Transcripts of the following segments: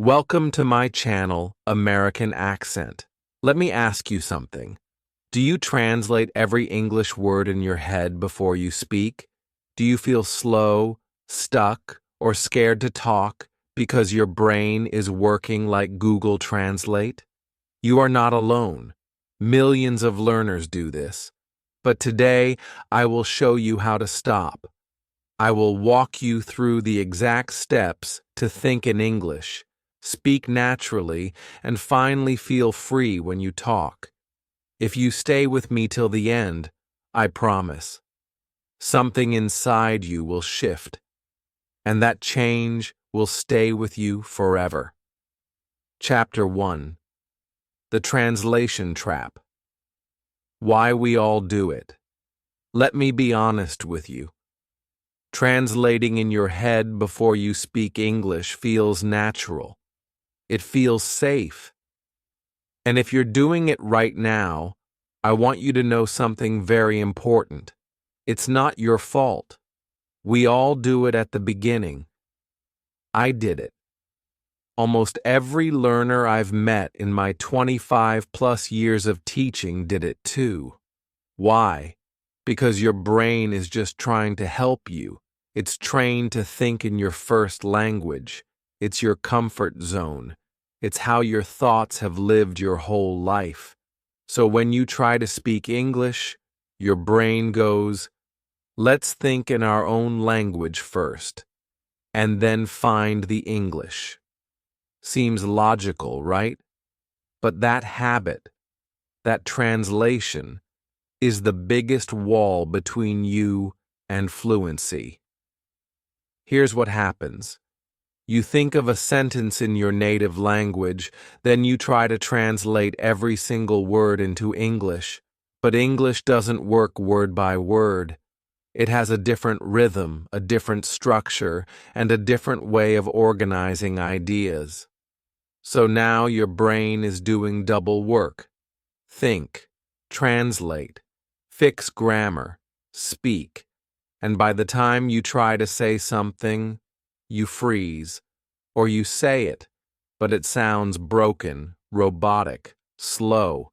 Welcome to my channel, American Accent. Let me ask you something. Do you translate every English word in your head before you speak? Do you feel slow, stuck, or scared to talk because your brain is working like Google Translate? You are not alone. Millions of learners do this. But today, I will show you how to stop. I will walk you through the exact steps to think in English, speak naturally, and finally feel free when you talk. If you stay with me till the end, I promise, something inside you will shift, and that change will stay with you forever. Chapter 1. The Translation Trap. Why we all do it. Let me be honest with you. Translating in your head before you speak English feels natural. It feels safe. And if you're doing it right now, I want you to know something very important. It's not your fault. We all do it at the beginning. I did it. Almost every learner I've met in my 25+ years of teaching did it too. Why? Because your brain is just trying to help you. It's trained to think in your first language. It's your comfort zone. It's how your thoughts have lived your whole life. So when you try to speak English, your brain goes, let's think in our own language first, and then find the English. Seems logical, right? But that habit, that translation, is the biggest wall between you and fluency. Here's what happens. You think of a sentence in your native language, then you try to translate every single word into English, but English doesn't work word by word. It has a different rhythm, a different structure, and a different way of organizing ideas. So now your brain is doing double work. Think, translate, fix grammar, speak, and by the time you try to say something, you freeze, or you say it, but it sounds broken, robotic, slow,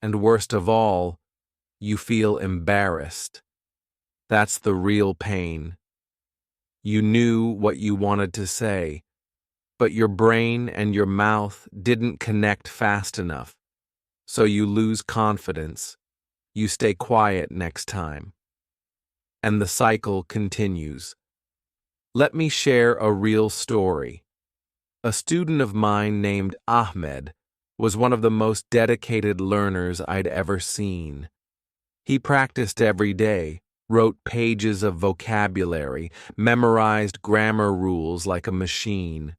and worst of all, you feel embarrassed. That's the real pain. You knew what you wanted to say, but your brain and your mouth didn't connect fast enough, so you lose confidence. You stay quiet next time. And the cycle continues. Let me share a real story. A student of mine named Ahmed was one of the most dedicated learners I'd ever seen. He practiced every day, wrote pages of vocabulary, memorized grammar rules like a machine.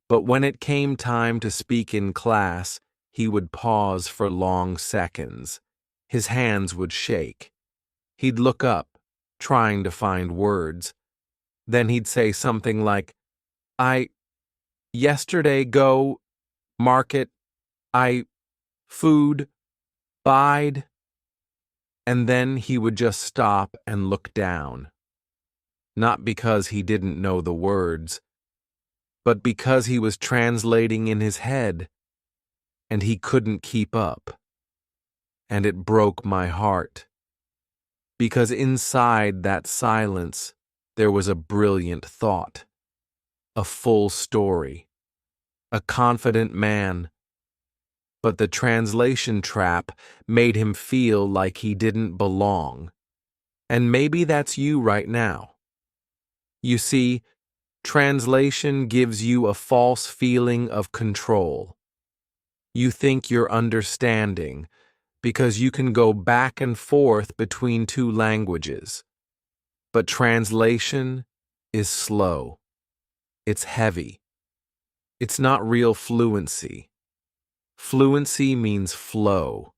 But when it came time to speak in class, he would pause for long seconds. His hands would shake. He'd look up, trying to find words. Then he'd say something like, yesterday go, market, food, bide. And then he would just stop and look down. Not because he didn't know the words, but because he was translating in his head, and he couldn't keep up. And it broke my heart. Because inside that silence, there was a brilliant thought, a full story, a confident man. But the translation trap made him feel like he didn't belong. And maybe that's you right now. You see, translation gives you a false feeling of control. You think you're understanding because you can go back and forth between two languages. But translation is slow. It's heavy. It's not real fluency. Fluency means flow.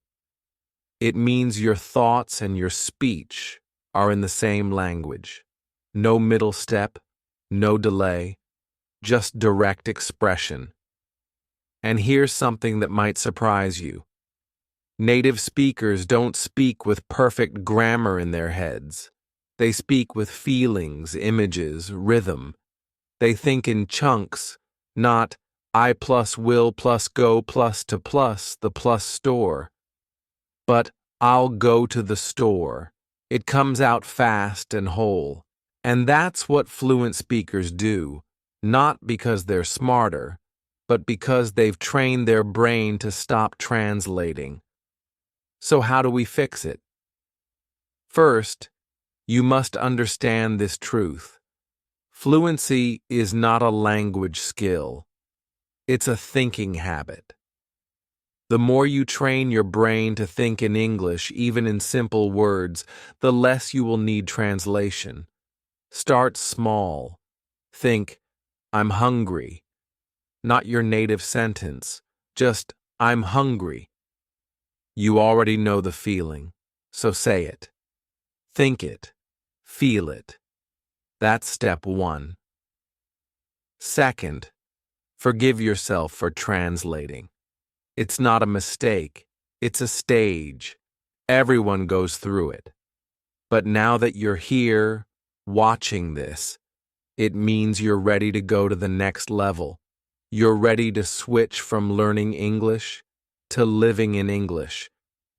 It means your thoughts and your speech are in the same language. No middle step, no delay, just direct expression. And here's something that might surprise you. Native speakers don't speak with perfect grammar in their heads. They speak with feelings, images, rhythm. They think in chunks, not I plus will plus go plus to plus the plus store. But I'll go to the store. It comes out fast and whole. And that's what fluent speakers do, not because they're smarter, but because they've trained their brain to stop translating. So how do we fix it? First, you must understand this truth. Fluency is not a language skill. It's a thinking habit. The more you train your brain to think in English, even in simple words, the less you will need translation. Start small. Think, I'm hungry. Not your native sentence, just, I'm hungry. You already know the feeling, so say it. Think it. Feel it. That's step one. Second, forgive yourself for translating. It's not a mistake. It's a stage. Everyone goes through it. But now that you're here, watching this, it means you're ready to go to the next level. You're ready to switch from learning English to living in English.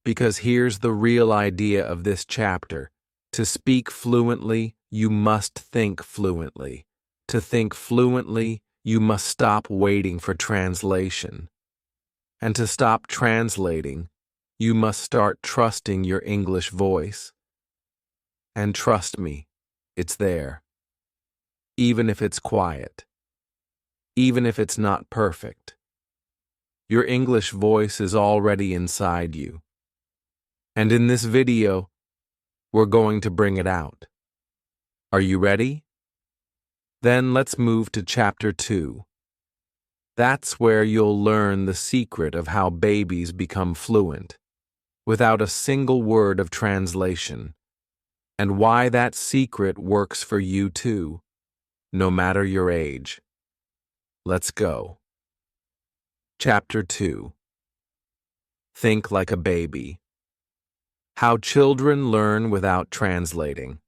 Because here's the real idea of this chapter. To speak fluently, you must think fluently. To think fluently, you must stop waiting for translation. And to stop translating, you must start trusting your English voice. And trust me, it's there. Even if it's quiet. Even if it's not perfect. Your English voice is already inside you. And in this video, we're going to bring it out. Are you ready? Then let's move to Chapter 2. That's where you'll learn the secret of how babies become fluent, without a single word of translation, and why that secret works for you too, no matter your age. Let's go. Chapter 2. Think like a baby. How children learn without translating.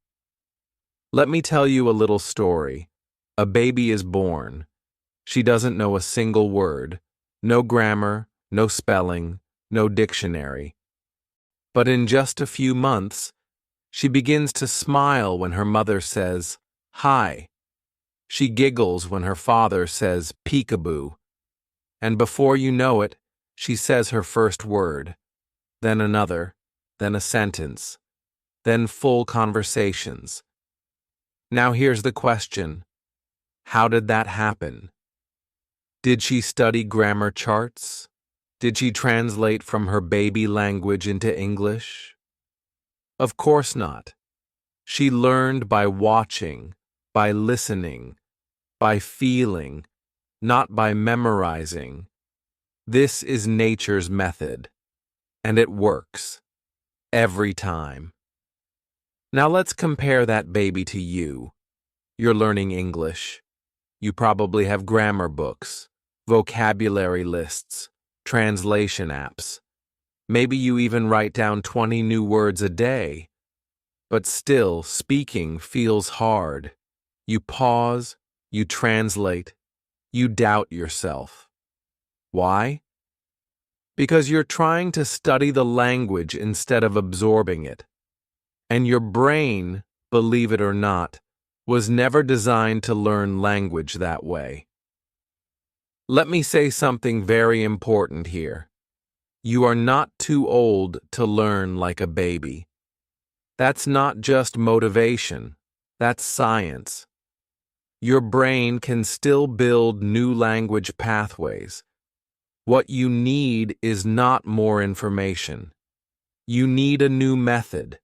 Let me tell you a little story. A baby is born. She doesn't know a single word, no grammar, no spelling, no dictionary. But in just a few months, she begins to smile when her mother says, "Hi." She giggles when her father says, "Peekaboo." And before you know it, she says her first word, then another, then a sentence, then full conversations. Now here's the question. How did that happen? Did she study grammar charts? Did she translate from her baby language into English? Of course not. She learned by watching, by listening, by feeling, not by memorizing. This is nature's method, and it works. Every time. Now let's compare that baby to you. You're learning English. You probably have grammar books, vocabulary lists, translation apps. Maybe you even write down 20 new words a day. But still, speaking feels hard. You pause, you translate, you doubt yourself. Why? Because you're trying to study the language instead of absorbing it. And your brain, believe it or not, was never designed to learn language that way. Let me say something very important here. You are not too old to learn like a baby. That's not just motivation, that's science. Your brain can still build new language pathways. What you need is not more information. You need a new method,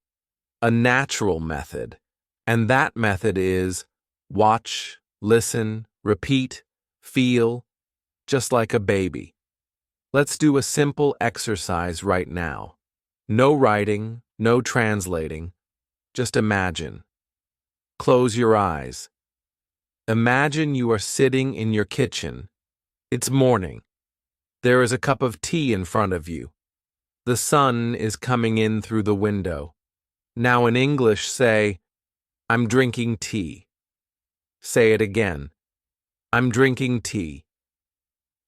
a natural method, and that method is watch, listen, repeat, feel, just like a baby. Let's do a simple exercise right now. No writing, no translating, just imagine. Close your eyes. Imagine you are sitting in your kitchen. It's morning. There is a cup of tea in front of you. The sun is coming in through the window. Now in English say, I'm drinking tea. Say it again. I'm drinking tea.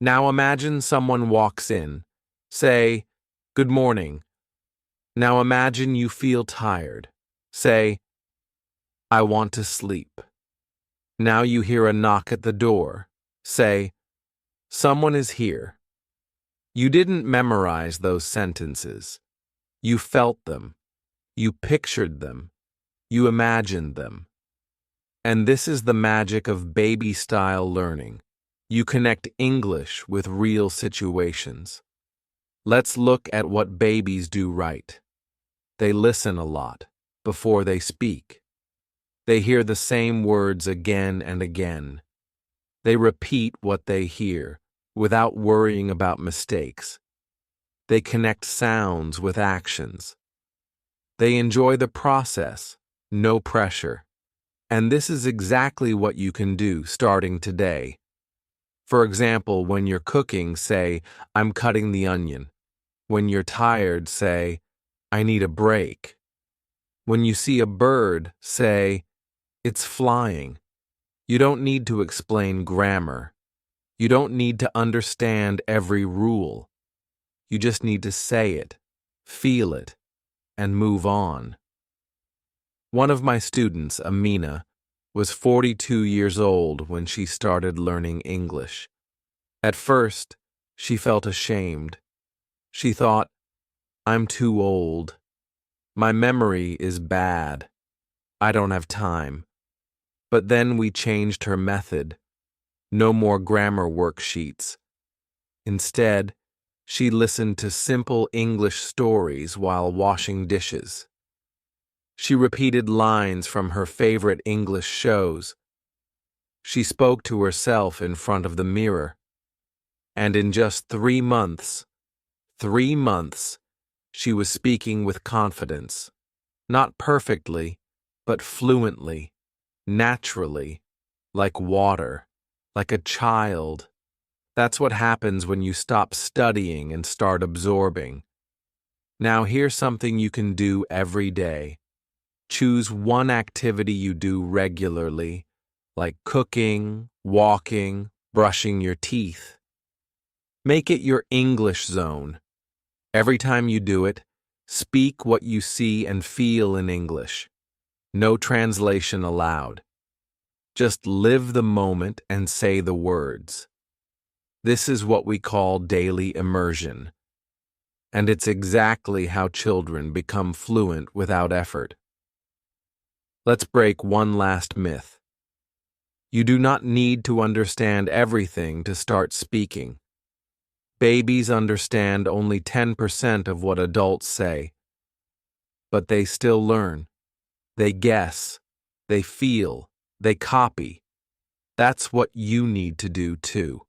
Now imagine someone walks in. Say, "Good morning." Now imagine you feel tired. Say, "I want to sleep." Now you hear a knock at the door. Say, "Someone is here." You didn't memorize those sentences. You felt them. You pictured them. You imagined them. And this is the magic of baby-style learning. You connect English with real situations. Let's look at what babies do right. They listen a lot before they speak. They hear the same words again and again. They repeat what they hear without worrying about mistakes. They connect sounds with actions. They enjoy the process, no pressure. And this is exactly what you can do starting today. For example, when you're cooking, say, "I'm cutting the onion." When you're tired, say, "I need a break." When you see a bird, say, "It's flying." You don't need to explain grammar. You don't need to understand every rule. You just need to say it, feel it, and move on. One of my students, Amina, was 42 years old when she started learning English. At first, she felt ashamed. She thought, "I'm too old. My memory is bad. I don't have time." But then we changed her method. No more grammar worksheets. Instead, she listened to simple English stories while washing dishes. She repeated lines from her favorite English shows. She spoke to herself in front of the mirror. And in just 3 months, she was speaking with confidence. Not perfectly, but fluently, naturally, like water, like a child. That's what happens when you stop studying and start absorbing. Now here's something you can do every day. Choose one activity you do regularly, like cooking, walking, brushing your teeth. Make it your English zone. Every time you do it, speak what you see and feel in English. No translation allowed. Just live the moment and say the words. This is what we call daily immersion. And it's exactly how children become fluent without effort. Let's break one last myth. You do not need to understand everything to start speaking. Babies understand only 10% of what adults say. But they still learn. They guess. They feel. They copy. That's what you need to do too.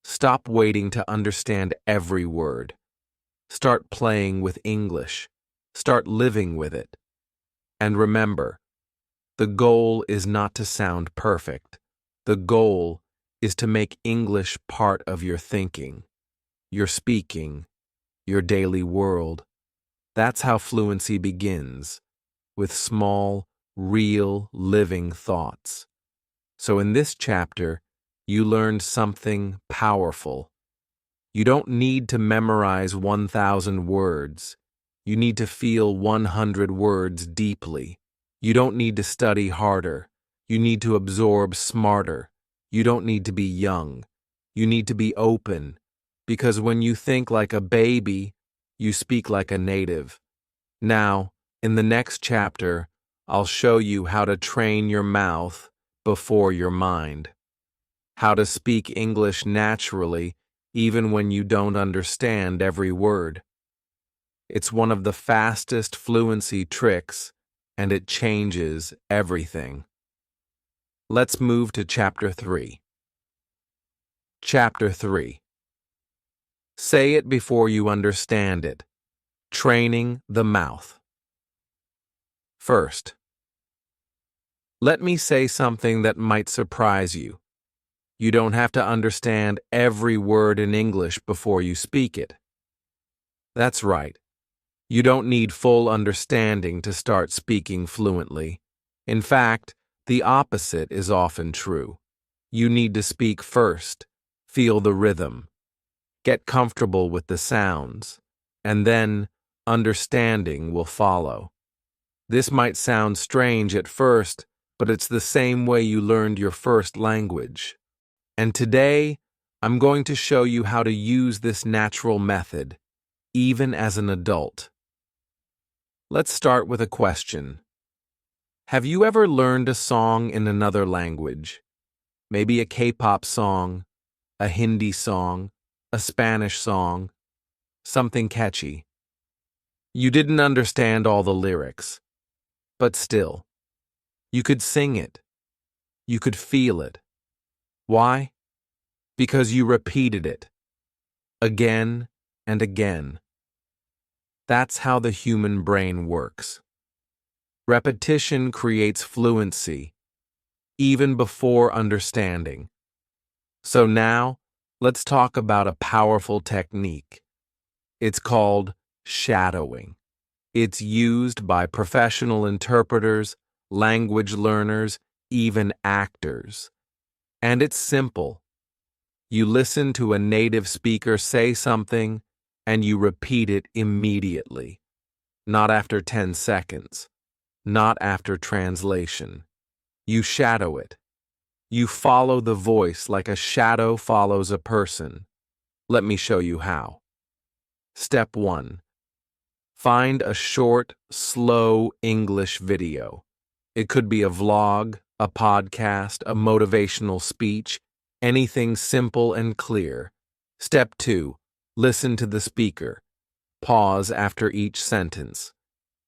Stop waiting to understand every word. Start playing with English. Start living with it. And remember, the goal is not to sound perfect. The goal is to make English part of your thinking, your speaking, your daily world. That's how fluency begins, with small, real, living thoughts. So in this chapter, you learned something powerful. You don't need to memorize 1,000 words. You need to feel 100 words deeply. You don't need to study harder. You need to absorb smarter. You don't need to be young. You need to be open. Because when you think like a baby, you speak like a native. Now, in the next chapter, I'll show you how to train your mouth before your mind. How to speak English naturally even when you don't understand every word. It's one of the fastest fluency tricks, and it changes everything. Let's move to Chapter 3. Chapter 3. Say it before you understand it. Training the mouth. First, let me say something that might surprise you. You don't have to understand every word in English before you speak it. That's right. You don't need full understanding to start speaking fluently. In fact, the opposite is often true. You need to speak first, Feel the rhythm. Get comfortable with the sounds. And then understanding will follow. This might sound strange at first, but it's the same way you learned your first language. And today, I'm going to show you how to use this natural method, even as an adult. Let's start with a question. Have you ever learned a song in another language? Maybe a K-pop song, a Hindi song, a Spanish song, something catchy. You didn't understand all the lyrics, but still, you could sing it. You could feel it. Why? Because you repeated it again and again. That's how the human brain works. Repetition creates fluency, even before understanding. So now, let's talk about a powerful technique. It's called shadowing. It's used by professional interpreters, language learners, even actors. And it's simple. You listen to a native speaker say something, and you repeat it immediately. Not after 10 seconds. Not after translation. You shadow it. You follow the voice like a shadow follows a person. Let me show you how. Step 1. Find a short, slow English video. It could be a vlog, a podcast, a motivational speech, anything simple and clear. Step 2. Listen to the speaker. Pause after each sentence.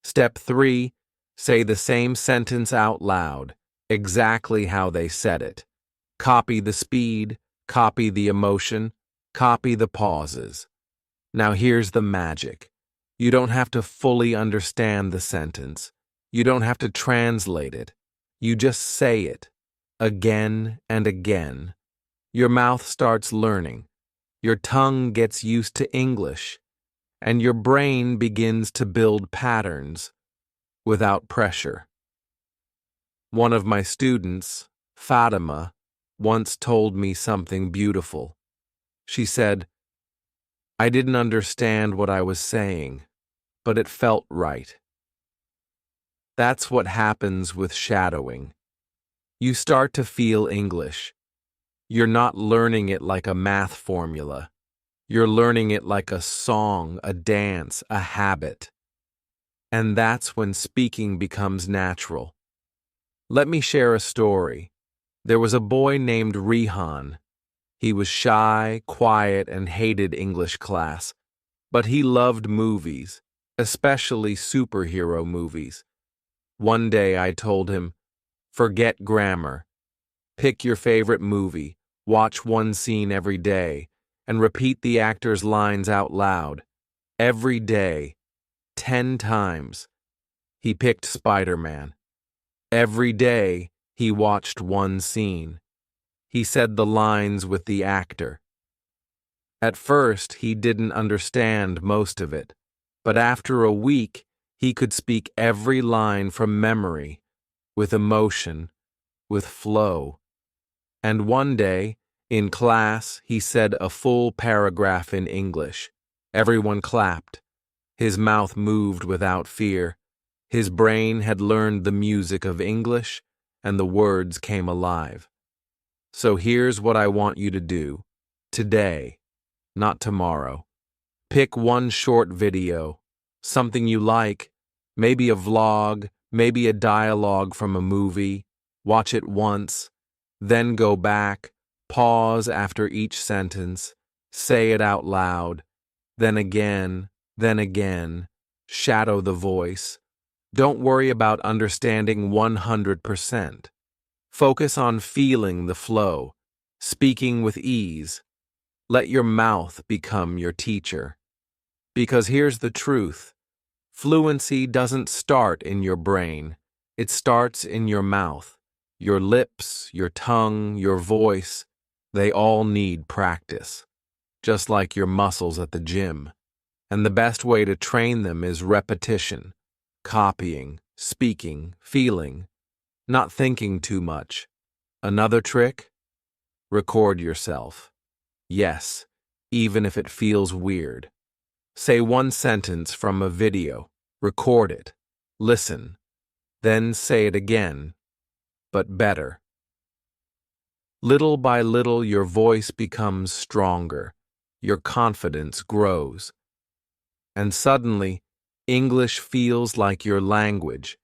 Step 3. Say the same sentence out loud, exactly how they said it. Copy the speed, copy the emotion, copy the pauses. Now here's the magic. You don't have to fully understand the sentence. You don't have to translate it. You just say it, again and again. Your mouth starts learning. Your tongue gets used to English. And your brain begins to build patterns without pressure. One of my students, Fatima, once told me something beautiful. She said, "I didn't understand what I was saying, but it felt right." That's what happens with shadowing. You start to feel English. You're not learning it like a math formula. You're learning it like a song, a dance, a habit. And that's when speaking becomes natural. Let me share a story. There was a boy named Rihan. He was shy, quiet, and hated English class. But he loved movies, especially superhero movies. One day I told him, "Forget grammar. Pick your favorite movie, watch one scene every day, and repeat the actor's lines out loud. Every day, 10 times." He picked Spider-Man. Every day, he watched one scene. He said the lines with the actor. At first, he didn't understand most of it, but after a week, he could speak every line from memory, with emotion, with flow. And one day, in class, he said a full paragraph in English. Everyone clapped. His mouth moved without fear. His brain had learned the music of English, and the words came alive. So here's what I want you to do. Today, not tomorrow. Pick one short video, something you like, maybe a vlog, maybe a dialogue from a movie. Watch it once, then go back, pause after each sentence, say it out loud, then again, shadow the voice. Don't worry about understanding 100%. Focus on feeling the flow, speaking with ease. Let your mouth become your teacher. Because here's the truth. Fluency doesn't start in your brain. It starts in your mouth. Your lips, your tongue, your voice, they all need practice. Just like your muscles at the gym. And the best way to train them is repetition. Copying, speaking, feeling, not thinking too much. Another trick? Record yourself. Yes, even if it feels weird. Say one sentence from a video, record it, listen, then say it again, but better. Little by little, your voice becomes stronger, your confidence grows, and suddenly, English feels like your language,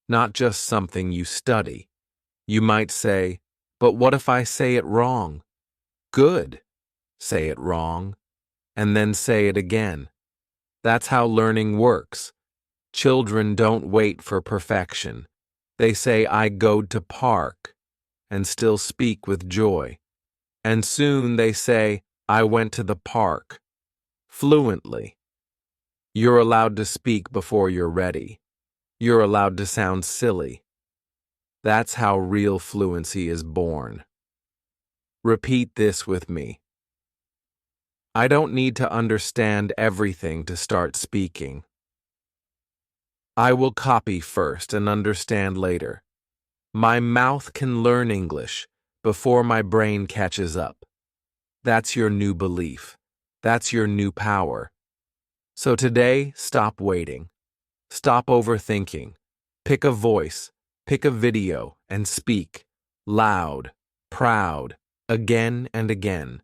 not just something you study. You might say, but what if I say it wrong? Good. Say it wrong, and then say it again. That's how learning works. Children don't wait for perfection. They say, I goed to park, and still speak with joy. And soon they say, I went to the park, fluently. You're allowed to speak before you're ready. You're allowed to sound silly. That's how real fluency is born. Repeat this with me. I don't need to understand everything to start speaking. I will copy first and understand later. My mouth can learn English before my brain catches up. That's your new belief. That's your new power. So today, stop waiting. Stop overthinking. Pick a voice, pick a video, and speak. Loud, proud, again and again.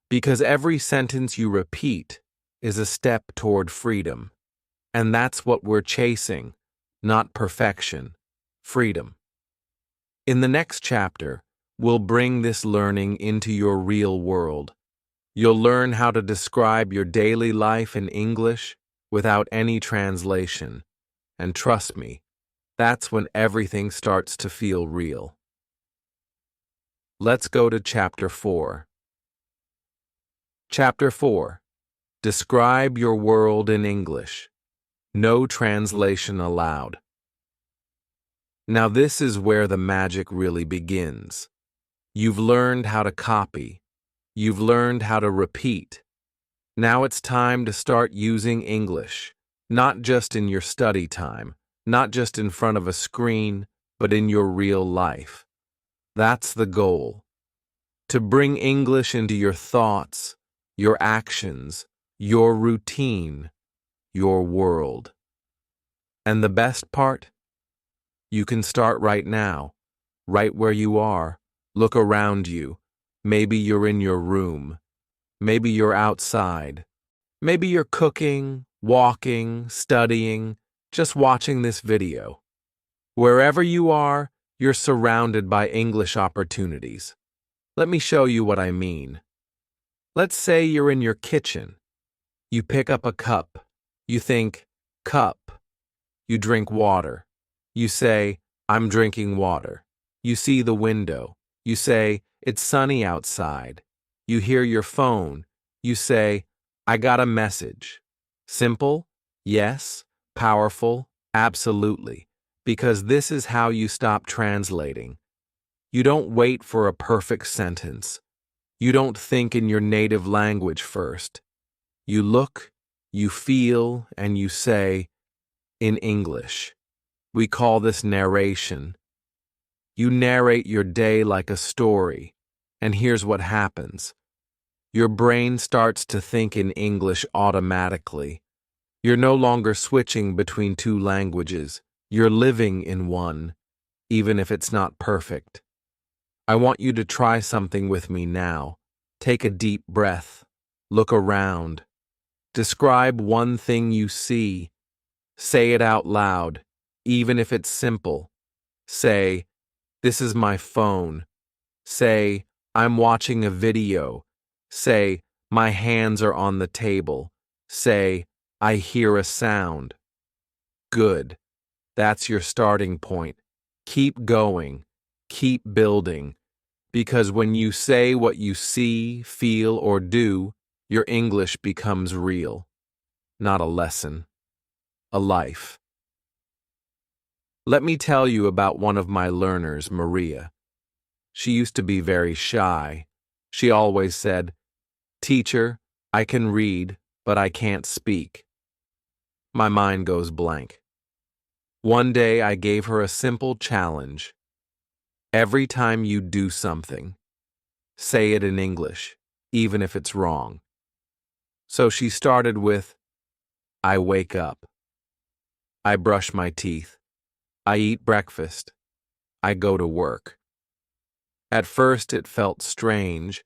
Because every sentence you repeat is a step toward freedom. And that's what we're chasing, not perfection, freedom. In the next chapter, we'll bring this learning into your real world. You'll learn how to describe your daily life in English without any translation. And trust me, that's when everything starts to feel real. Let's go to Chapter 4. Chapter 4. Describe your world in English. No translation allowed. Now this is where the magic really begins. You've learned how to copy. You've learned how to repeat. Now it's time to start using English, not just in your study time, not just in front of a screen, but in your real life. That's the goal. To bring English into your thoughts, your actions, your routine, your world. And the best part? You can start right now, right where you are. Look around you. Maybe you're in your room. Maybe you're outside. Maybe you're cooking, walking, studying, just watching this video. Wherever you are, you're surrounded by English opportunities. Let me show you what I mean. Let's say you're in your kitchen. You pick up a cup. You think, cup. You drink water. You say, I'm drinking water. You see the window. You say, it's sunny outside. You hear your phone. You say, I got a message. Simple? Yes. Powerful? Absolutely. Because this is how you stop translating. You don't wait for a perfect sentence. You don't think in your native language first. You look, you feel, and you say, in English. We call this narration. You narrate your day like a story, and here's what happens. Your brain starts to think in English automatically. You're no longer switching between two languages. You're living in one, even if it's not perfect. I want you to try something with me now. Take a deep breath. Look around. Describe one thing you see. Say it out loud, even if it's simple. Say, this is my phone. Say, I'm watching a video. Say, my hands are on the table. Say, I hear a sound. Good. That's your starting point. Keep going. Keep building. Because when you say what you see, feel, or do, your English becomes real. Not a lesson. A life. Let me tell you about one of my learners, Maria. She used to be very shy. She always said, Teacher, I can read, but I can't speak. My mind goes blank. One day I gave her a simple challenge. Every time you do something, say it in English, even if it's wrong. So she started with, I wake up. I brush my teeth. I eat breakfast. I go to work. At first it felt strange,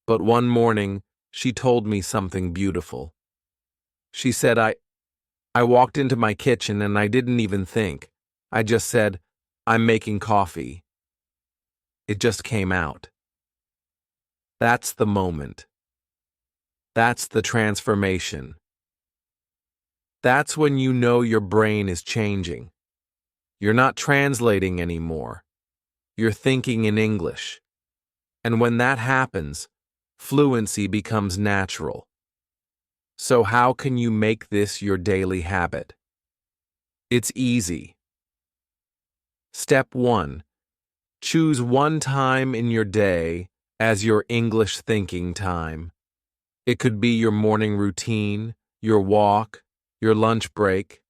but one morning she told me something beautiful. She said, I walked into my kitchen and I didn't even think. I just said, I'm making coffee. It just came out. That's the moment. That's the transformation. That's when you know your brain is changing. You're not translating anymore. You're thinking in English. And when that happens, fluency becomes natural. So how can you make this your daily habit? It's easy. Step 1. Choose one time in your day as your English thinking time. It could be your morning routine, your walk, your lunch break.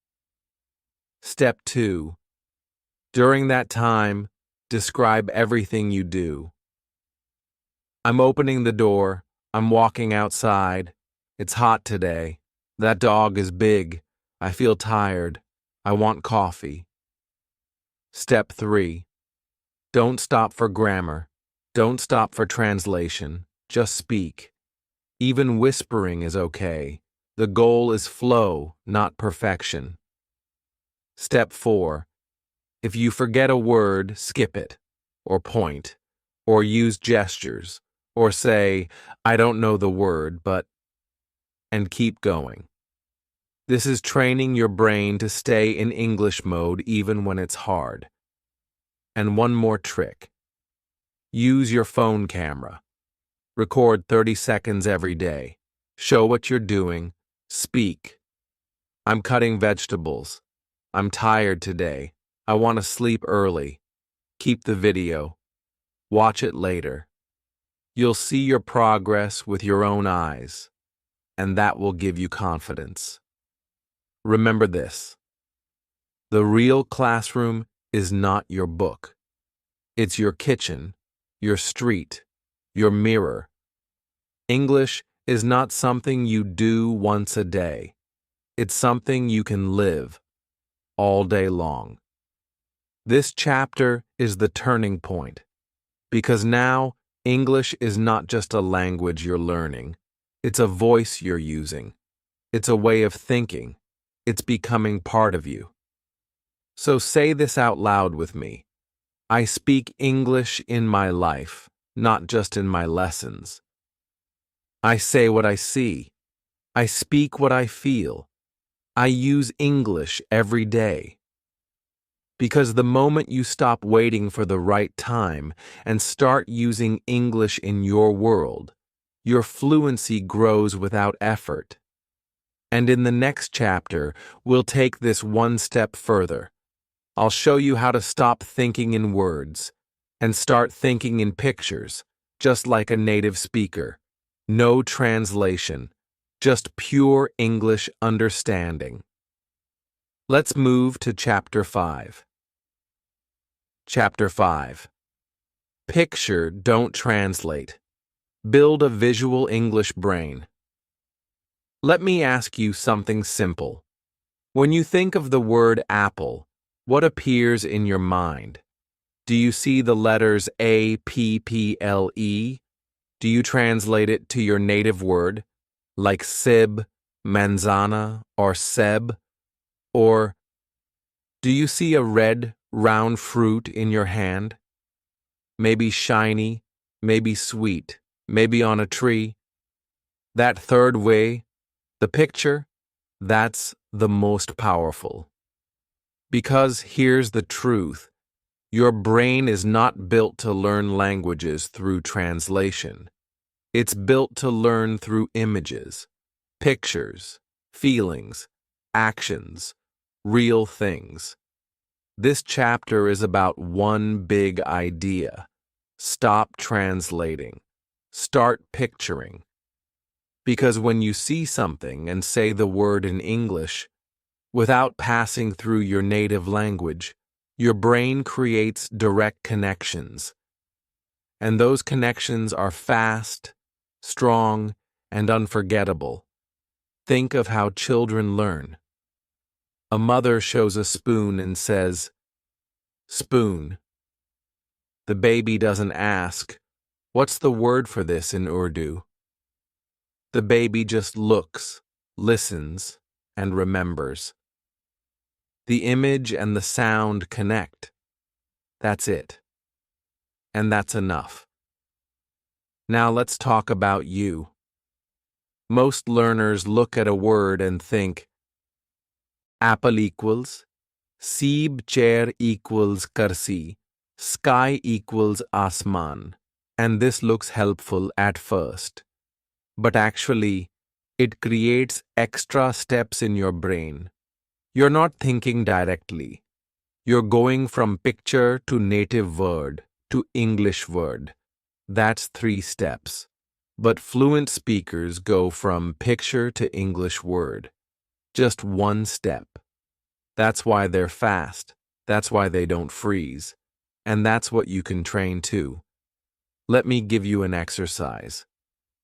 Step 2. During that time, describe everything you do. I'm opening the door. I'm walking outside. It's hot today. That dog is big. I feel tired. I want coffee. Step 3. Don't stop for grammar. Don't stop for translation. Just speak. Even whispering is okay. The goal is flow, not perfection. Step 4. If you forget a word, skip it, or point, or use gestures, or say, I don't know the word, but, and keep going. This is training your brain to stay in English mode even when it's hard. And one more trick. Use your phone camera. Record 30 seconds every day. Show what you're doing. Speak. I'm cutting vegetables. I'm tired today. I want to sleep early. Keep the video. Watch it later. You'll see your progress with your own eyes, and that will give you confidence. Remember this. The real classroom is not your book. It's your kitchen, your street, your mirror. English is not something you do once a day. It's something you can live all day long. This chapter is the turning point, because now English is not just a language you're learning. It's a voice you're using. It's a way of thinking. It's becoming part of you. So say this out loud with me. I speak English in my life, not just in my lessons. I say what I see. I speak what I feel. I use English every day. Because the moment you stop waiting for the right time and start using English in your world, your fluency grows without effort. And in the next chapter, we'll take this one step further. I'll show you how to stop thinking in words and start thinking in pictures, just like a native speaker. No translation, just pure English understanding. Let's move to Chapter 5. Chapter 5. Picture, don't translate. Build a visual English brain. Let me ask you something simple. When you think of the word apple, what appears in your mind? Do you see the letters A-P-P-L-E? Do you translate it to your native word, like sib, manzana, or seb? Or do you see a red, round fruit in your hand? Maybe shiny, maybe sweet, maybe on a tree. That third way, the picture, that's the most powerful. Because here's the truth. Your brain is not built to learn languages through translation. It's built to learn through images, pictures, feelings, actions, real things. This chapter is about one big idea. Stop translating. Start picturing. Because when you see something and say the word in English, without passing through your native language, your brain creates direct connections. And those connections are fast, strong, and unforgettable. Think of how children learn. A mother shows a spoon and says, "Spoon." The baby doesn't ask, "What's the word for this in Urdu?" The baby just looks, listens, and remembers. The image and the sound connect. That's it. And that's enough. Now let's talk about you. Most learners look at a word and think, apple equals, seeb chair equals kursi, sky equals asman, and this looks helpful at first. But actually, it creates extra steps in your brain. You're not thinking directly. You're going from picture to native word to English word. That's 3 steps. But fluent speakers go from picture to English word. Just 1 step. That's why they're fast. That's why they don't freeze. And that's what you can train too. Let me give you an exercise.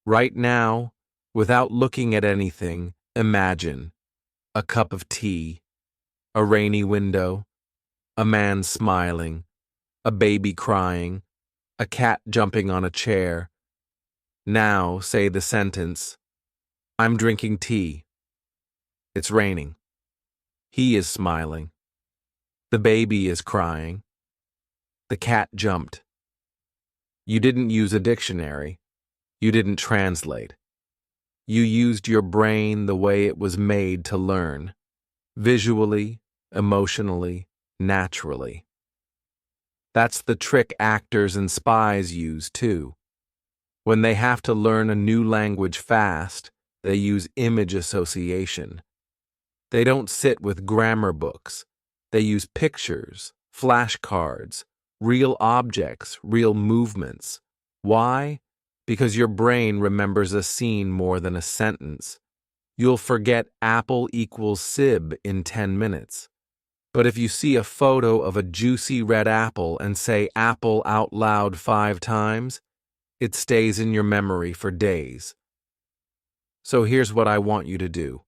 Right now, without looking at anything, imagine a cup of tea, a rainy window, a man smiling, a baby crying, a cat jumping on a chair. Now say the sentence, I'm drinking tea. It's raining. He is smiling. The baby is crying. The cat jumped. You didn't use a dictionary. You didn't translate. You used your brain the way it was made to learn, visually, emotionally, naturally. That's the trick actors and spies use too. When they have to learn a new language fast, they use image association. They don't sit with grammar books. They use pictures, flashcards, real objects, real movements. Why? Because your brain remembers a scene more than a sentence. You'll forget apple equals sib in 10 minutes. But if you see a photo of a juicy red apple and say apple out loud 5 times, it stays in your memory for days. So here's what I want you to do.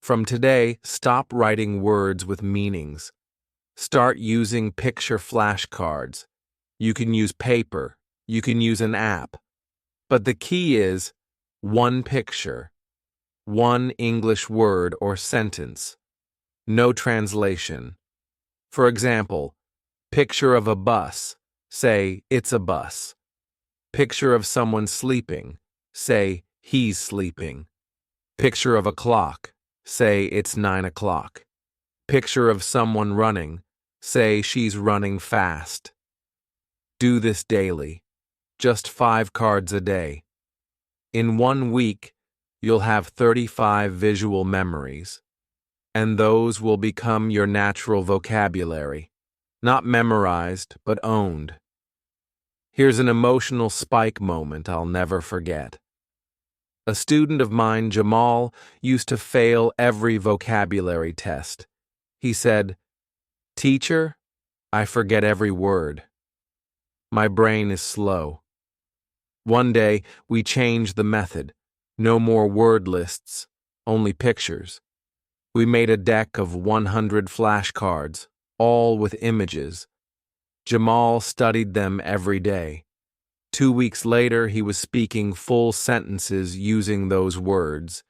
From today, stop writing words with meanings. Start using picture flashcards. You can use paper. You can use an app. But the key is 1 picture, 1 English word or sentence. No translation. For example, picture of a bus. Say, it's a bus. Picture of someone sleeping. Say, he's sleeping. Picture of a clock. Say, it's 9 o'clock. Picture of someone running. Say, she's running fast. Do this daily. Just 5 cards a day. In 1 week, you'll have 35 visual memories, and those will become your natural vocabulary, not memorized, but owned. Here's an emotional spike moment I'll never forget. A student of mine, Jamal, used to fail every vocabulary test. He said, "Teacher, I forget every word. My brain is slow." One day, we changed the method. No more word lists, only pictures. We made a deck of 100 flashcards, all with images. Jamal studied them every day. 2 weeks later, he was speaking full sentences using those words,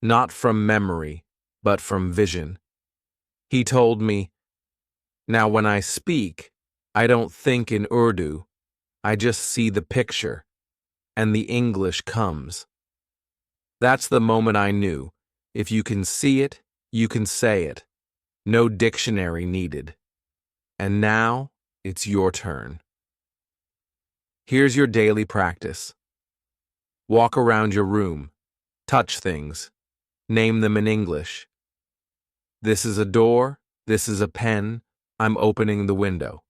not from memory, but from vision. He told me, "Now when I speak, I don't think in Urdu. I just see the picture, and the English comes." That's the moment I knew. If you can see it, you can say it. No dictionary needed. And now, it's your turn. Here's your daily practice. Walk around your room. Touch things. Name them in English. This is a door. This is a pen. I'm opening the window.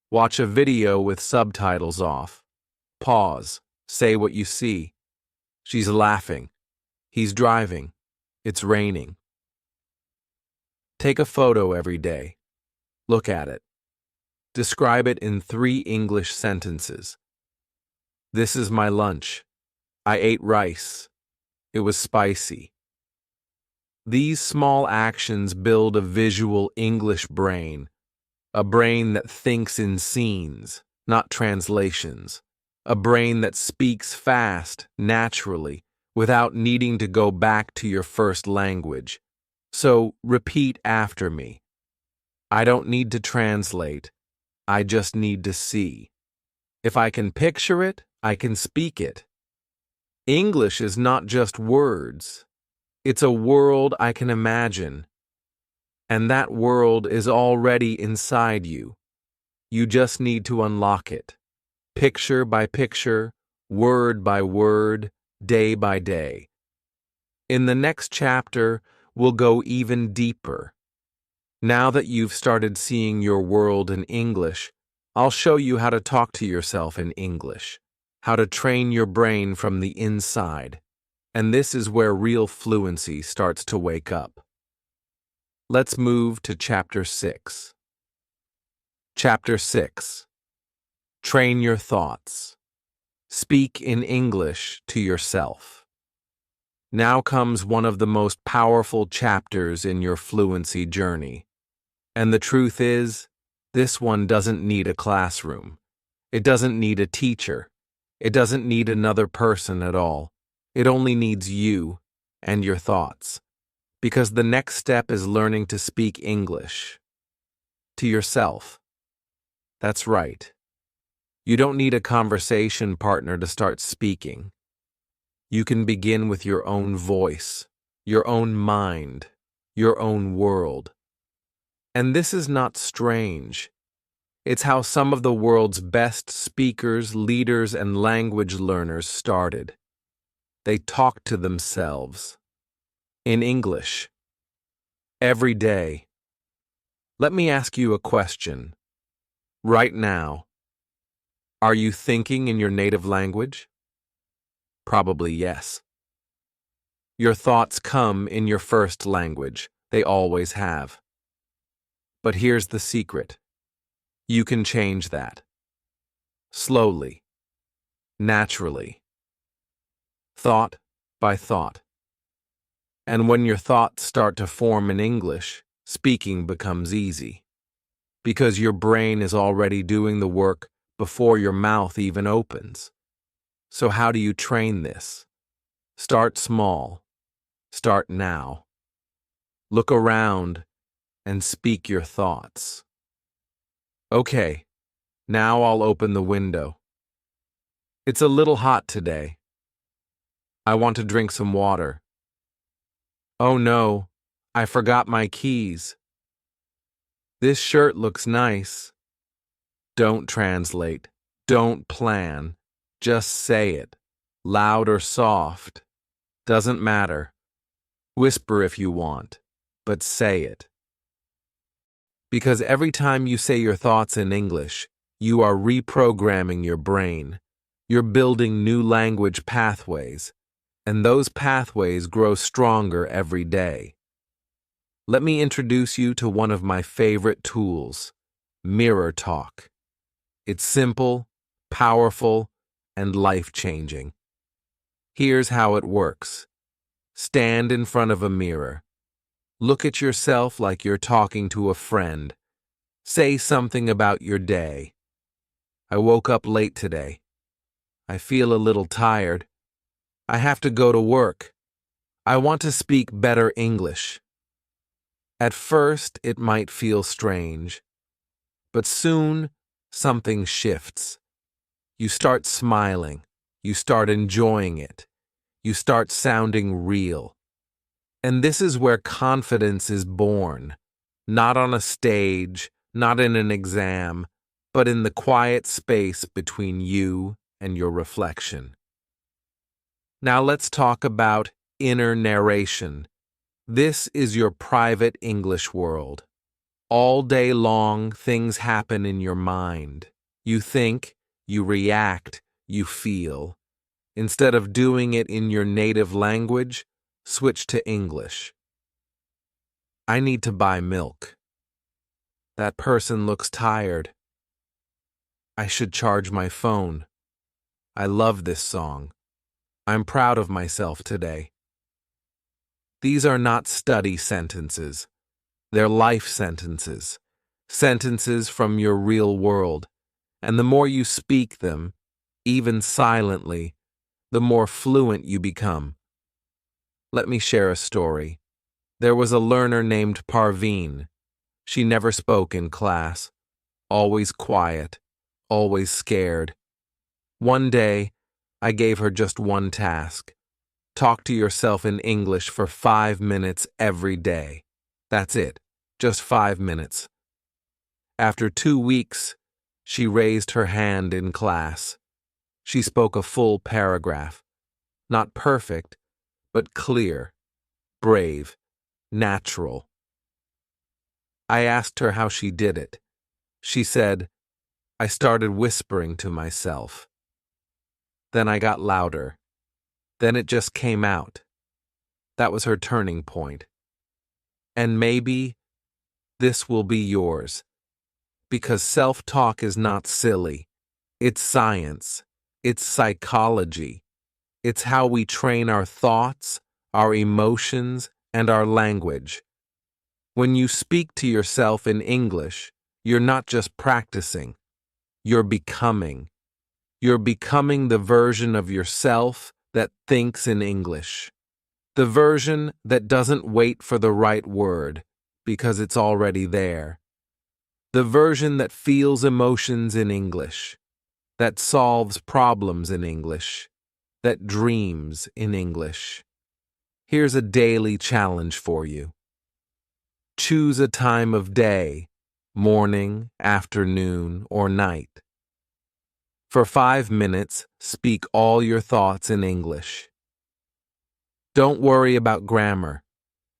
Watch a video with subtitles off. Pause. Say what you see. She's laughing. He's driving. It's raining. Take a photo every day. Look at it. Describe it in 3 English sentences. This is my lunch. I ate rice. It was spicy. These small actions build a visual English brain, a brain that thinks in scenes, not translations, a brain that speaks fast, naturally, without needing to go back to your first language. So repeat after me. I don't need to translate. I just need to see. If I can picture it, I can speak it. English is not just words. It's a world I can imagine. And that world is already inside you. You just need to unlock it. Picture by picture, word by word, day by day. In the next chapter, we'll go even deeper. Now that you've started seeing your world in English, I'll show you how to talk to yourself in English, how to train your brain from the inside. And this is where real fluency starts to wake up. Let's move to Chapter 6. Chapter 6. Train your thoughts. Speak in English to yourself. Now comes one of the most powerful chapters in your fluency journey. And the truth is, this one doesn't need a classroom. It doesn't need a teacher. It doesn't need another person at all. It only needs you and your thoughts. Because the next step is learning to speak English. To yourself. That's right. You don't need a conversation partner to start speaking. You can begin with your own voice, your own mind, your own world. And this is not strange. It's how some of the world's best speakers, leaders, and language learners started. They talked to themselves. In English. Every day. Let me ask you a question. Right now. Are you thinking in your native language? Probably yes. Your thoughts come in your first language. They always have. But here's the secret. You can change that. Slowly. Naturally. Thought by thought. And when your thoughts start to form in English, speaking becomes easy. Because your brain is already doing the work before your mouth even opens. So how do you train this? Start small. Start now. Look around and speak your thoughts. Okay, now I'll open the window. It's a little hot today. I want to drink some water. Oh no, I forgot my keys. This shirt looks nice. Don't translate. Don't plan. Just say it. Loud or soft. Doesn't matter. Whisper if you want, but say it. Because every time you say your thoughts in English, you are reprogramming your brain. You're building new language pathways, and those pathways grow stronger every day. Let me introduce you to one of my favorite tools, mirror talk. It's simple, powerful, and life-changing. Here's how it works. Stand in front of a mirror. Look at yourself like you're talking to a friend. Say something about your day. I woke up late today. I feel a little tired. I have to go to work. I want to speak better English. At first, it might feel strange, but soon something shifts. You start smiling. You start enjoying it. You start sounding real. And this is where confidence is born, not on a stage, not in an exam, but in the quiet space between you and your reflection. Now let's talk about inner narration. This is your private English world. All day long, things happen in your mind. You think, you react, you feel. Instead of doing it in your native language, switch to English. I need to buy milk. That person looks tired. I should charge my phone. I love this song. I'm proud of myself today. These are not study sentences. They're life sentences. Sentences from your real world. And the more you speak them, even silently, the more fluent you become. Let me share a story. There was a learner named Parveen. She never spoke in class. Always quiet. Always scared. One day, I gave her just one task. Talk to yourself in English for 5 minutes every day. That's it. Just 5 minutes. After 2 weeks, she raised her hand in class. She spoke a full paragraph. Not perfect, but clear, brave, natural. I asked her how she did it. She said, I started whispering to myself. Then I got louder. Then it just came out. That was her turning point. And maybe this will be yours. Because self-talk is not silly. It's science. It's psychology. It's how we train our thoughts, our emotions, and our language. When you speak to yourself in English, you're not just practicing. You're becoming. You're becoming the version of yourself that thinks in English. The version that doesn't wait for the right word because it's already there. The version that feels emotions in English, that solves problems in English, that dreams in English. Here's a daily challenge for you. Choose a time of day, morning, afternoon, or night. For 5 minutes, speak all your thoughts in English. Don't worry about grammar.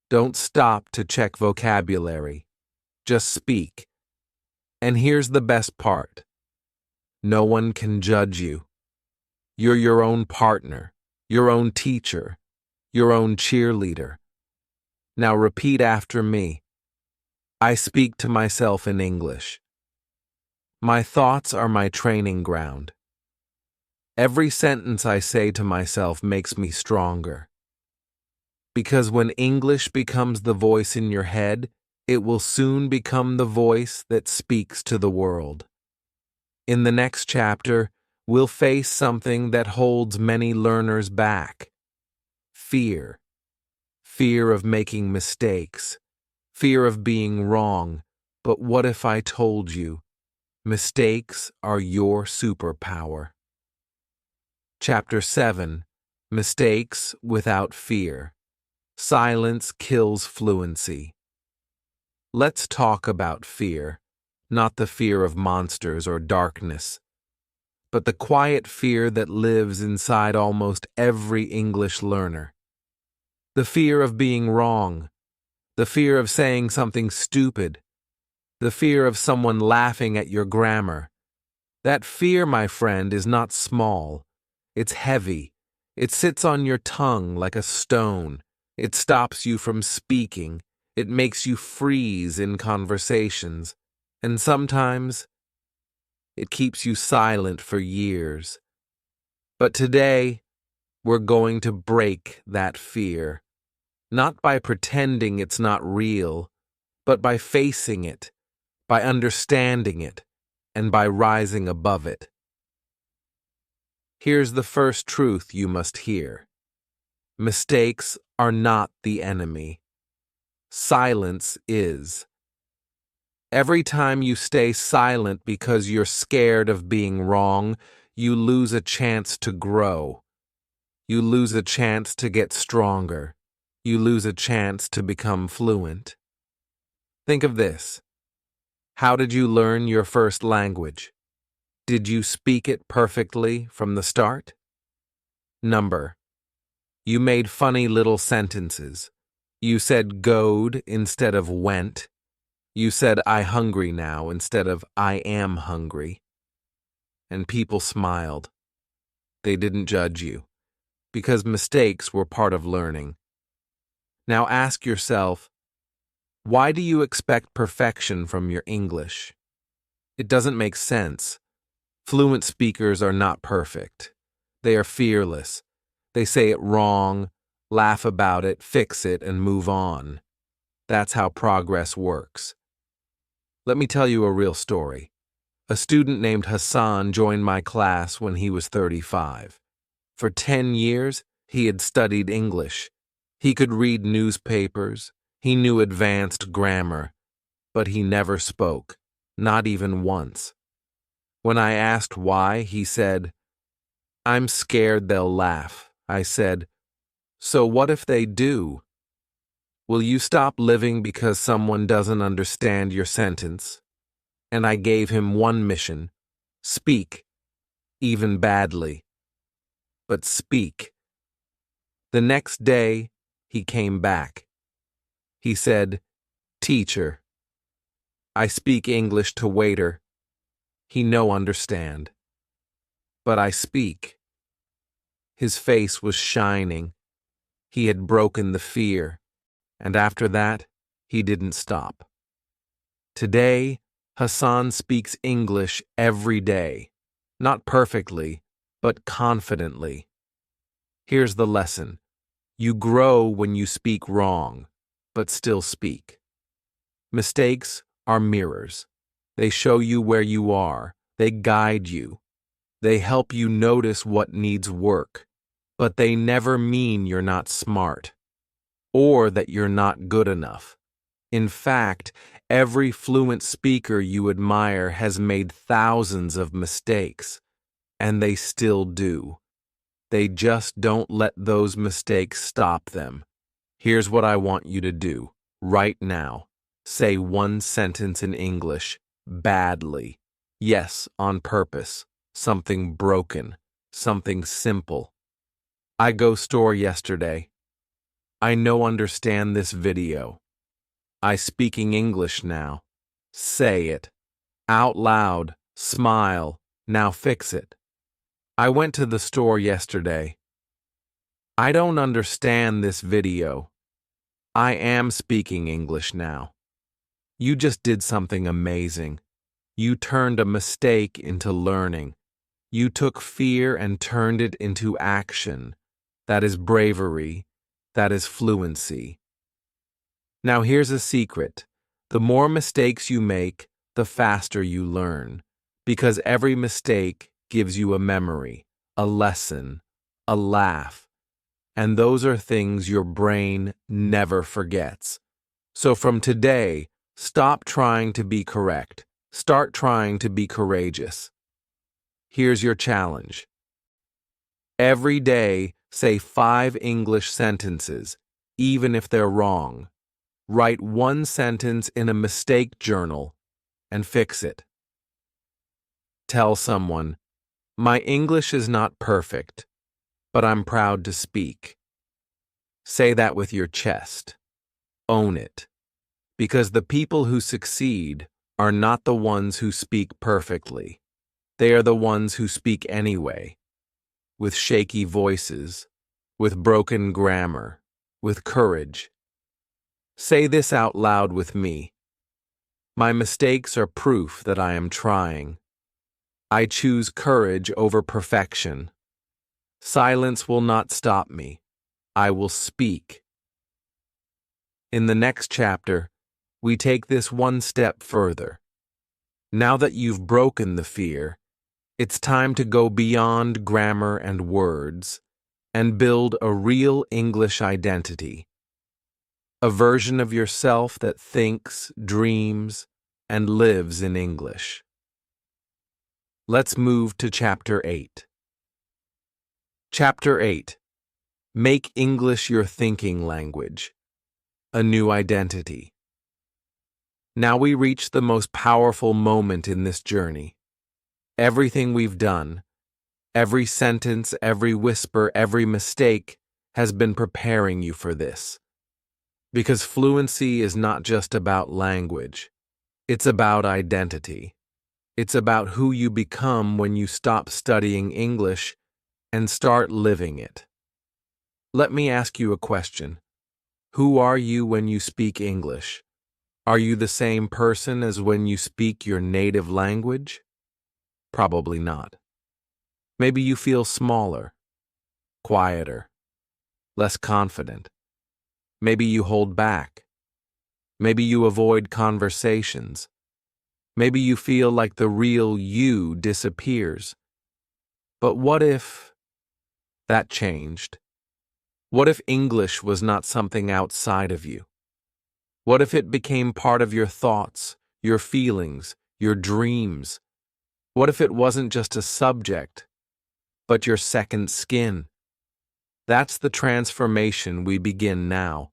Don't stop to check vocabulary. Just speak. And here's the best part. No one can judge you. You're your own partner, your own teacher, your own cheerleader. Now repeat after me. I speak to myself in English. My thoughts are my training ground. Every sentence I say to myself makes me stronger. Because when English becomes the voice in your head, it will soon become the voice that speaks to the world. In the next chapter, we'll face something that holds many learners back. Fear. Fear of making mistakes. Fear of being wrong. But what if I told you? Mistakes are your superpower. Chapter 7. Mistakes without fear. Silence kills fluency. Let's talk about fear, not the fear of monsters or darkness, but the quiet fear that lives inside almost every English learner. The fear of being wrong, the fear of saying something stupid, the fear of someone laughing at your grammar. That fear, my friend, is not small. It's heavy. It sits on your tongue like a stone. It stops you from speaking. It makes you freeze in conversations. And sometimes, it keeps you silent for years. But today, we're going to break that fear. Not by pretending it's not real, but by facing it, by understanding it, and by rising above it. Here's the first truth you must hear. Mistakes are not the enemy. Silence is. Every time you stay silent because you're scared of being wrong, you lose a chance to grow. You lose a chance to get stronger. You lose a chance to become fluent. Think of this. How did you learn your first language? Did you speak it perfectly from the start? Number. You made funny little sentences. You said goed instead of went. You said I hungry now instead of I am hungry. And people smiled. They didn't judge you, because mistakes were part of learning. Now ask yourself, why do you expect perfection from your English? It doesn't make sense. Fluent speakers are not perfect. They are fearless. They say it wrong, laugh about it, fix it, and move on. That's how progress works. Let me tell you a real story. A student named Hassan joined my class when he was 35. For 10 years, he had studied English. He could read newspapers. He knew advanced grammar. But he never spoke, not even once. When I asked why, he said, "I'm scared they'll laugh." I said, "So what if they do? Will you stop living because someone doesn't understand your sentence?" And I gave him one mission: speak, even badly. But speak. The next day, he came back. He said, "Teacher, I speak English to waiter. He no understand. But I speak." His face was shining. He had broken the fear. And after that, he didn't stop. Today, Hassan speaks English every day. Not perfectly, but confidently. Here's the lesson. You grow when you speak wrong, but still speak. Mistakes are mirrors. They show you where you are. They guide you. They help you notice what needs work. But they never mean you're not smart or that you're not good enough. In fact, every fluent speaker you admire has made thousands of mistakes, and they still do. They just don't let those mistakes stop them. Here's what I want you to do right now. Say one sentence in English, badly. Yes, on purpose. Something broken. Something simple. I go store yesterday. I no understand this video. I speaking English now. Say it. Out loud. Smile. Now fix it. I went to the store yesterday. I don't understand this video. I am speaking English now. You just did something amazing. You turned a mistake into learning. You took fear and turned it into action. That is bravery. That is fluency. Now here's a secret. The more mistakes you make, the faster you learn. Because every mistake gives you a memory, a lesson, a laugh. And those are things your brain never forgets. So from today, stop trying to be correct. Start trying to be courageous. Here's your challenge. Every day, say 5 English sentences, even if they're wrong. Write one sentence in a mistake journal and fix it. Tell someone, "My English is not perfect, but I'm proud to speak." Say that with your chest. Own it. Because the people who succeed are not the ones who speak perfectly. They are the ones who speak anyway, with shaky voices, with broken grammar, with courage. Say this out loud with me. My mistakes are proof that I am trying. I choose courage over perfection. Silence will not stop me. I will speak. In the next chapter, we take this one step further. Now that you've broken the fear, it's time to go beyond grammar and words and build a real English identity. A version of yourself that thinks, dreams, and lives in English. Let's move to Chapter 8. Chapter 8. Make English your thinking language. A new identity. Now we reach the most powerful moment in this journey. Everything we've done, every sentence, every whisper, every mistake has been preparing you for this. Because fluency is not just about language. It's about identity. It's about who you become when you stop studying English and start living it. Let me ask you a question. Who are you when you speak English? Are you the same person as when you speak your native language? Probably not. Maybe you feel smaller. quieter, less confident. Maybe you hold back. Maybe you avoid conversations. Maybe you feel like the real you disappears. But what if that changed? What if English was not something outside of you? What if it became part of your thoughts, your feelings, your dreams? What if it wasn't just a subject, but your second skin? That's the transformation we begin now.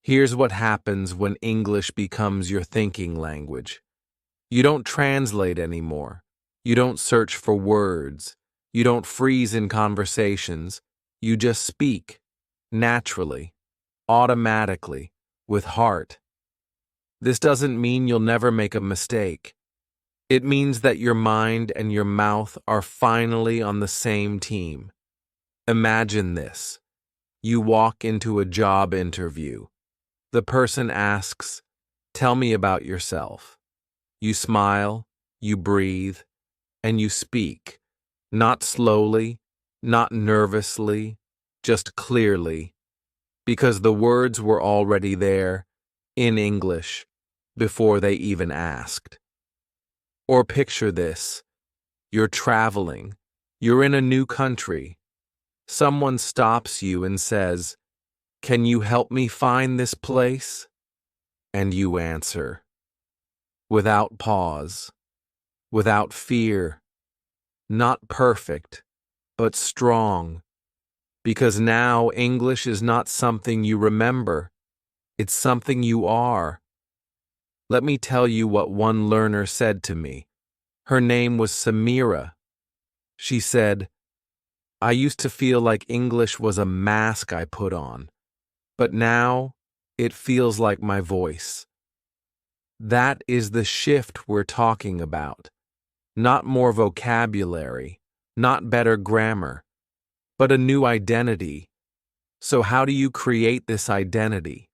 Here's what happens when English becomes your thinking language. You don't translate anymore. You don't search for words. You don't freeze in conversations. You just speak, naturally, automatically, with heart. This doesn't mean you'll never make a mistake. It means that your mind and your mouth are finally on the same team. Imagine this. You walk into a job interview. The person asks, "Tell me about yourself." You smile, you breathe, and you speak. Not slowly, not nervously, just clearly, because the words were already there, in English, before they even asked. Or picture this. You're traveling. You're in a new country. Someone stops you and says, "Can you help me find this place?" And you answer, without pause, without fear, not perfect, but strong. Because now English is not something you remember, it's something you are. Let me tell you what one learner said to me. Her name was Samira. She said, "I used to feel like English was a mask I put on, but now it feels like my voice." That is the shift we're talking about. Not more vocabulary, not better grammar, but a new identity. So how do you create this identity?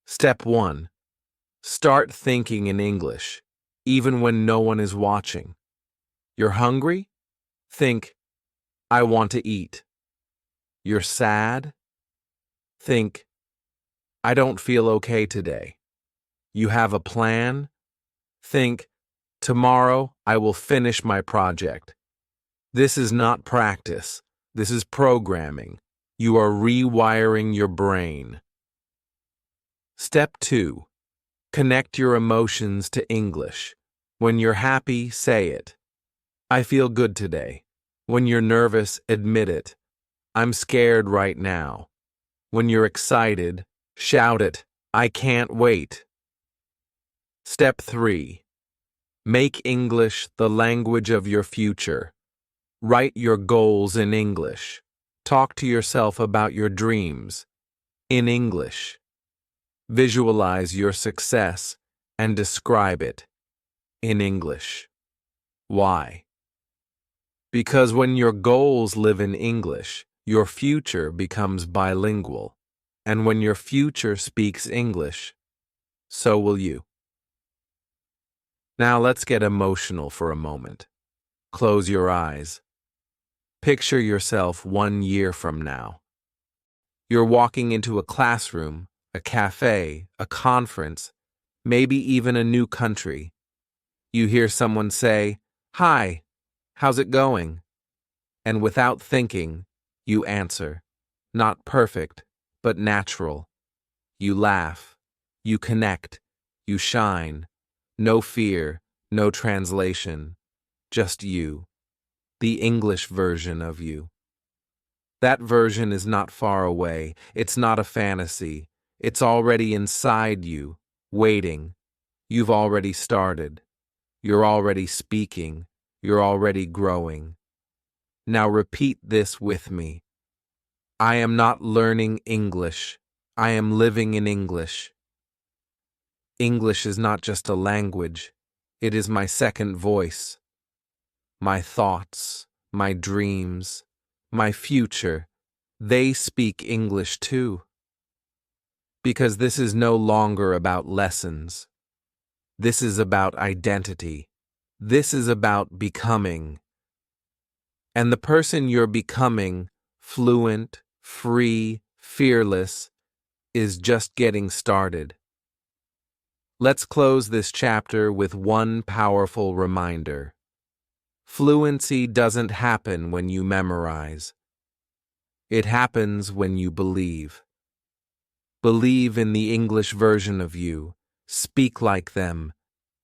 Step 1. Start thinking in English, even when no one is watching. You're hungry? Think, "I want to eat." You're sad? Think, "I don't feel okay today." You have a plan? Think, "Tomorrow I will finish my project." This is not practice. This is programming. You are rewiring your brain. Step 2. Connect your emotions to English. When you're happy, say it. "I feel good today." When you're nervous, admit it. "I'm scared right now." When you're excited, shout it. "I can't wait." Step 3. Make English the language of your future. Write your goals in English. Talk to yourself about your dreams in English. Visualize your success and describe it in English. Why? Because when your goals live in English, your future becomes bilingual. And when your future speaks English, so will you. Now let's get emotional for a moment. Close your eyes. Picture yourself 1 year from now. You're walking into a classroom, a cafe, a conference, maybe even a new country. You hear someone say, "Hi, how's it going?" And without thinking, you answer. Not perfect, but natural. You laugh. You connect. You shine. No fear, no translation. Just you. The English version of you. That version is not far away. It's not a fantasy. It's already inside you, waiting. You've already started. You're already speaking. You're already growing. Now repeat this with me. I am not learning English. I am living in English. English is not just a language. It is my second voice. My thoughts, my dreams, my future, they speak English too. Because this is no longer about lessons. This is about identity. This is about becoming. And the person you're becoming fluent, free, fearless, is just getting started. Let's close this chapter with one powerful reminder. Fluency doesn't happen when you memorize. It happens when you believe. Believe in the English version of you. Speak like them.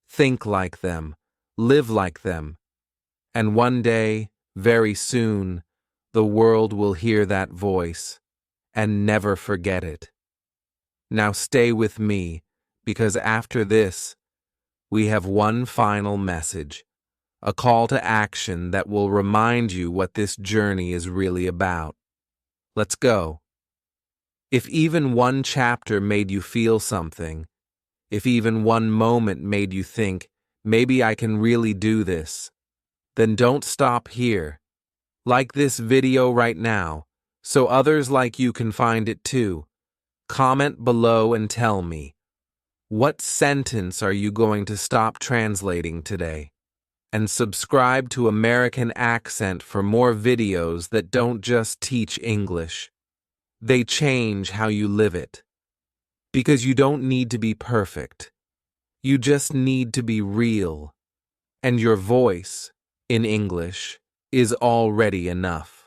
Think like them. Live like them. And one day, very soon, the world will hear that voice and never forget it. Now stay with me, because after this, we have one final message, a call to action that will remind you what this journey is really about. Let's go. If even one chapter made you feel something, if even one moment made you think, maybe I can really do this, then don't stop here. Like this video right now, so others like you can find it too. Comment below and tell me, what sentence are you going to stop translating today? And subscribe to American Accent for more videos that don't just teach English. They change how you live it. Because you don't need to be perfect. You just need to be real. And your voice, in English, is already enough.